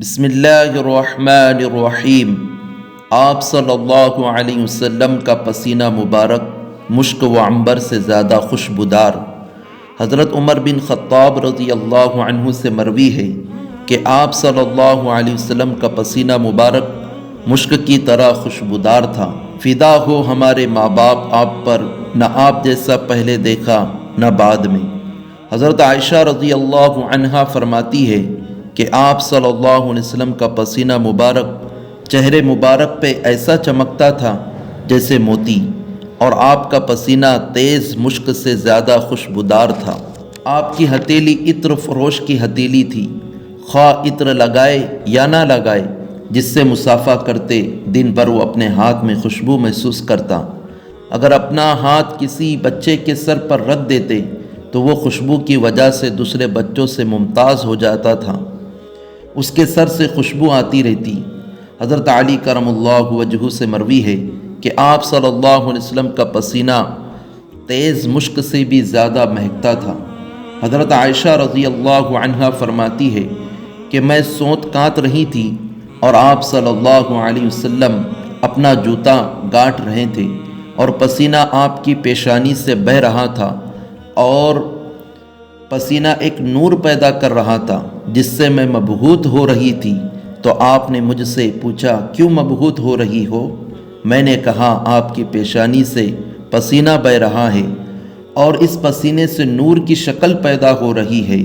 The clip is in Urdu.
بسم اللہ الرحمن الرحیم۔ آپ صلی اللہ علیہ وسلم کا پسینہ مبارک مشک و عنبر سے زیادہ خوشبودار۔ حضرت عمر بن خطاب رضی اللہ عنہ سے مروی ہے کہ آپ صلی اللہ علیہ وسلم کا پسینہ مبارک مشک کی طرح خوشبودار تھا۔ فدا ہو ہمارے ماں باپ آپ پر، نہ آپ جیسا پہلے دیکھا نہ بعد میں۔ حضرت عائشہ رضی اللہ عنہا فرماتی ہے کہ آپ صلی اللہ علیہ وسلم کا پسینہ مبارک چہرے مبارک پہ ایسا چمکتا تھا جیسے موتی، اور آپ کا پسینہ تیز مشک سے زیادہ خوشبودار تھا۔ آپ کی ہتھیلی عطر فروش کی ہتھیلی تھی، خواہ عطر لگائے یا نہ لگائے، جس سے مصافحہ کرتے دن بھر وہ اپنے ہاتھ میں خوشبو محسوس کرتا۔ اگر اپنا ہاتھ کسی بچے کے سر پر رکھ دیتے تو وہ خوشبو کی وجہ سے دوسرے بچوں سے ممتاز ہو جاتا تھا، اس کے سر سے خوشبو آتی رہتی۔ حضرت علی کرم اللہ وجہہ سے مروی ہے کہ آپ صلی اللہ علیہ وسلم کا پسینہ تیز مشک سے بھی زیادہ مہکتا تھا۔ حضرت عائشہ رضی اللہ عنہا فرماتی ہے کہ میں سونت کاٹ رہی تھی اور آپ صلی اللہ علیہ وسلم اپنا جوتا گاٹ رہے تھے، اور پسینہ آپ کی پیشانی سے بہہ رہا تھا، اور پسینہ ایک نور پیدا کر رہا تھا جس سے میں مبہوت ہو رہی تھی۔ تو آپ نے مجھ سے پوچھا، کیوں مبہوت ہو رہی ہو؟ میں نے کہا، آپ کی پیشانی سے پسینہ بہہ رہا ہے اور اس پسینے سے نور کی شکل پیدا ہو رہی ہے۔